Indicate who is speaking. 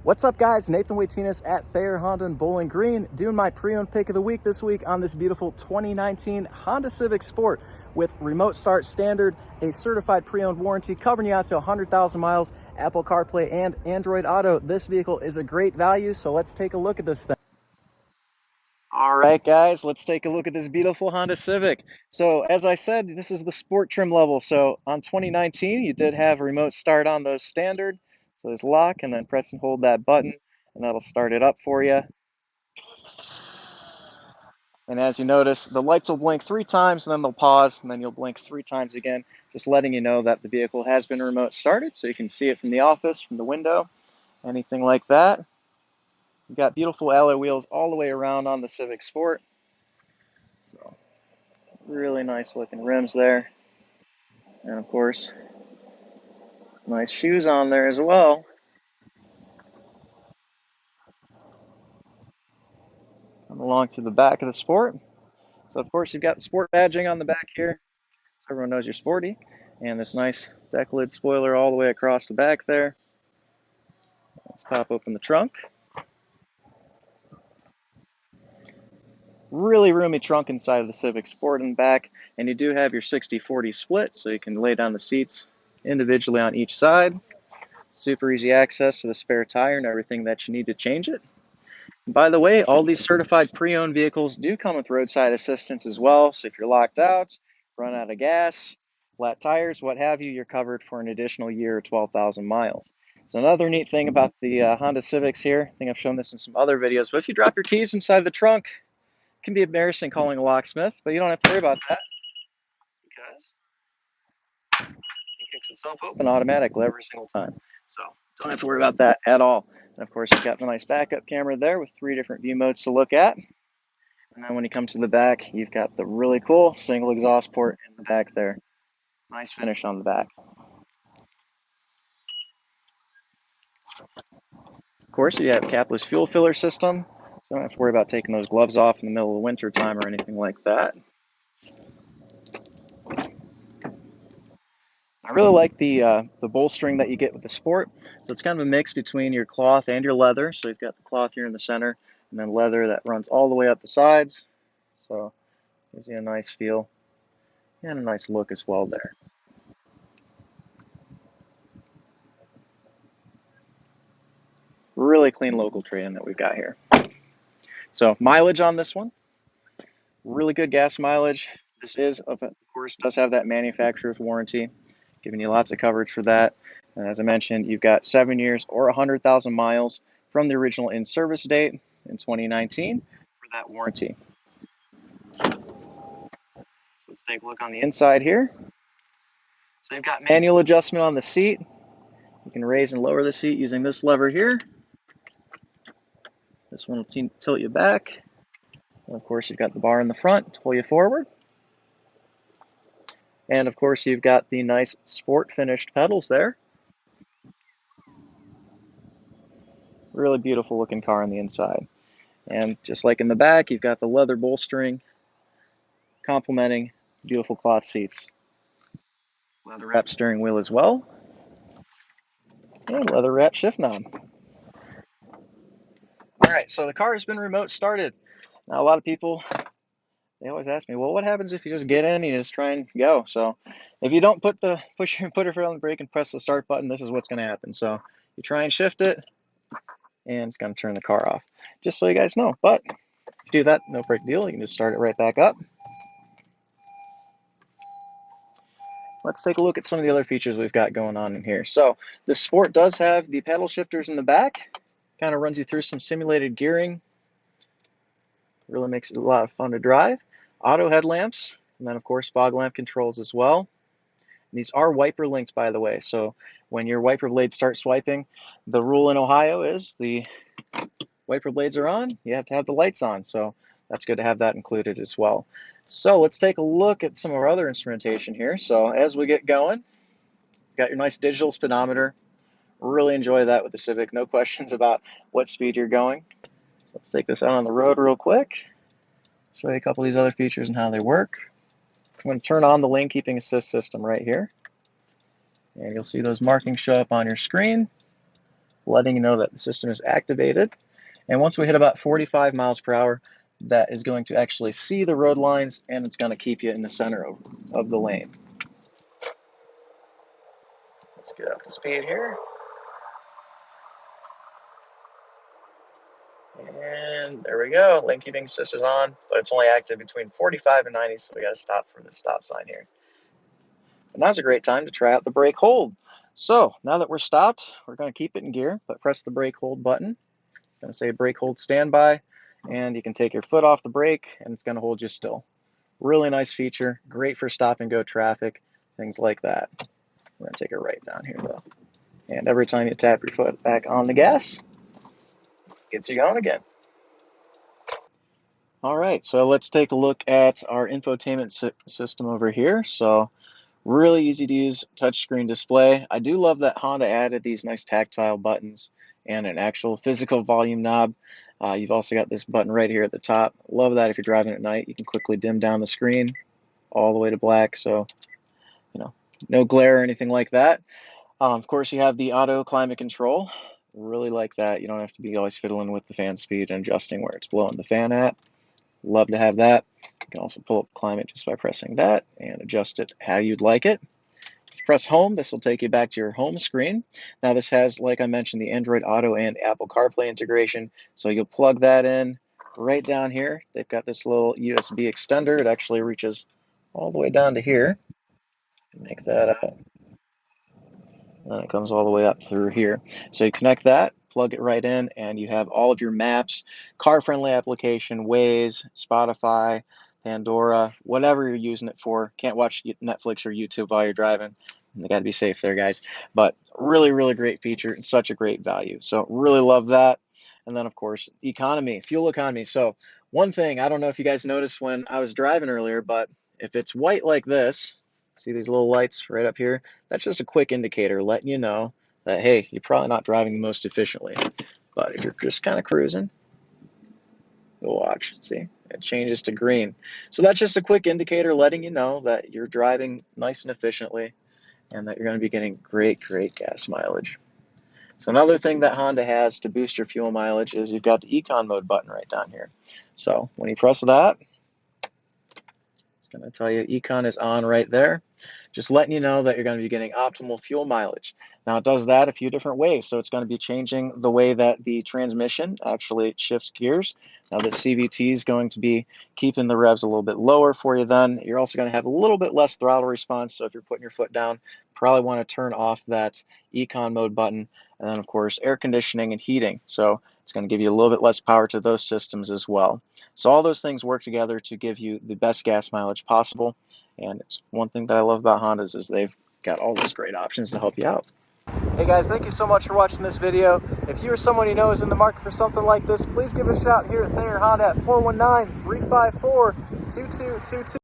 Speaker 1: What's up, guys? Nathan Waitinas at Thayer Honda in Bowling Green, doing my pre-owned pick of the week this week on this beautiful 2019 Honda Civic Sport with remote start standard, a certified pre-owned warranty covering you out to 100,000 miles, Apple CarPlay and Android Auto. This vehicle is a great value, so let's take a look at this thing. All right, guys, let's take a look at this beautiful Honda Civic. So as I said, this is the sport trim level. So on 2019, you did have remote start on those standard. So there's lock, and then press and hold that button, and that'll start it up for you. And as you notice, the lights will blink 3 times, and then they'll pause, and then you'll blink 3 times again, just letting you know that the vehicle has been remote started, so you can see it from the office, from the window, anything like that. You've got beautiful alloy wheels all the way around on the Civic Sport. So really nice looking rims there. And of course, nice shoes on there as well. Come along to the back of the Sport. So of course you've got the Sport badging on the back here, so everyone knows you're sporty. And this nice deck lid spoiler all the way across the back there. Let's pop open the trunk. Really roomy trunk inside of the Civic Sport in the back, and you do have your 60-40 split, so you can lay down the seats individually on each side. Super easy access to the spare tire and everything that you need to change it. And by the way, all these certified pre-owned vehicles do come with roadside assistance as well, so if you're locked out, run out of gas, flat tires, what have you, you're covered for an additional year or 12,000 miles. So another neat thing about the Honda Civics here, I think I've shown this in some other videos, but if you drop your keys inside the trunk, can be embarrassing calling a locksmith, but you don't have to worry about that because it kicks itself open automatically every single time. So don't have to worry about that at all. And of course, you've got the nice backup camera there with 3 different view modes to look at. And then when you come to the back, you've got the really cool single exhaust port in the back there. Nice finish on the back. Of course, you have capless fuel filler system, so don't have to worry about taking those gloves off in the middle of the winter time or anything like that. I really like the bolstering that you get with the Sport. So it's kind of a mix between your cloth and your leather. So you've got the cloth here in the center, and then leather that runs all the way up the sides. So gives you a nice feel and a nice look as well there. Really clean local trade-in that we've got here. So mileage on this one, really good gas mileage. This is, of course, does have that manufacturer's warranty, giving you lots of coverage for that. And as I mentioned, you've got 7 years or 100,000 miles from the original in-service date in 2019 for that warranty. So let's take a look on the inside here. So you've got manual adjustment on the seat. You can raise and lower the seat using this lever here. This one will tilt you back. And of course, you've got the bar in the front to pull you forward. And of course, you've got the nice sport finished pedals there. Really beautiful looking car on the inside. And just like in the back, you've got the leather bolstering complementing beautiful cloth seats. Leather wrap steering wheel as well. And leather wrap shift knob. All right, so the car has been remote started. Now a lot of people, they always ask me, well, what happens if you just get in and you just try and go? So if you don't put your foot on the brake and press the start button, this is what's going to happen. So you try and shift it, and it's going to turn the car off, just so you guys know. But if you do that, no big deal. You can just start it right back up. Let's take a look at some of the other features we've got going on in here. So the Sport does have the pedal shifters in the back. Kind of runs you through some simulated gearing. Really makes it a lot of fun to drive. Auto headlamps, and then of course fog lamp controls as well. And these are wiper linked, by the way. So when your wiper blades start swiping, the rule in Ohio is the wiper blades are on, you have to have the lights on. So that's good to have that included as well. So let's take a look at some of our other instrumentation here. So as we get going, you've got your nice digital speedometer. Really enjoy that with the Civic. No questions about what speed you're going. So let's take this out on the road real quick. Show you a couple of these other features and how they work. I'm going to turn on the lane keeping assist system right here. And you'll see those markings show up on your screen. letting you know that the system is activated. And once we hit about 45 miles per hour, that is going to actually see the road lines, and it's going to keep you in the center of the lane. Let's get up to speed here. And there we go. Lane keeping assist is on, but it's only active between 45 and 90, so we got to stop for the stop sign here. And now's a great time to try out the brake hold. So now that we're stopped, we're going to keep it in gear, but press the brake hold button. It's going to say brake hold standby, and you can take your foot off the brake, and it's going to hold you still. Really nice feature, great for stop and go traffic, things like that. We're going to take it right down here though. And every time you tap your foot back on the gas, it gets you going again. All right, so let's take a look at our infotainment system over here. So really easy to use touchscreen display. I do love that Honda added these nice tactile buttons and an actual physical volume knob. You've also got this button right here at the top. Love that if you're driving at night, you can quickly dim down the screen all the way to black, so no glare or anything like that. Of course, you have the auto climate control. Really like that. You don't have to be always fiddling with the fan speed and adjusting where it's blowing the fan at. Love to have that. You can also pull up climate just by pressing that and adjust it how you'd like it. If you press home, this will take you back to your home screen. Now this has, like I mentioned, the Android Auto and Apple CarPlay integration. So you'll plug that in right down here. They've got this little USB extender. It actually reaches all the way down to here. Make that up. And it comes all the way up through here. So you connect that, plug it right in, and you have all of your maps, car-friendly application, Waze, Spotify, Pandora, whatever you're using it for. Can't watch Netflix or YouTube while you're driving. They got to be safe there, guys. But really, really great feature and such a great value. So really love that. And then, of course, economy, fuel economy. So one thing, I don't know if you guys noticed when I was driving earlier, but if it's white like this, see these little lights right up here? That's just a quick indicator letting you know that, hey, you're probably not driving the most efficiently. But if you're just kind of cruising, you'll watch. See, it changes to green. So that's just a quick indicator letting you know that you're driving nice and efficiently and that you're going to be getting great, great gas mileage. So another thing that Honda has to boost your fuel mileage is you've got the Econ mode button right down here. So when you press that, it's going to tell you Econ is on right there. Just letting you know that you're going to be getting optimal fuel mileage. Now it does that a few different ways. So it's going to be changing the way that the transmission actually shifts gears. Now the CVT is going to be keeping the revs a little bit lower for you then. You're also going to have a little bit less throttle response. So if you're putting your foot down, probably want to turn off that Econ mode button. And then of course air conditioning and heating. So it's going to give you a little bit less power to those systems as well. So all those things work together to give you the best gas mileage possible. And it's one thing that I love about Hondas is they've got all those great options to help you out. Hey guys, thank you so much for watching this video. If you or someone you know is in the market for something like this, please give us a shout here at Thayer Honda at 419-354-2222.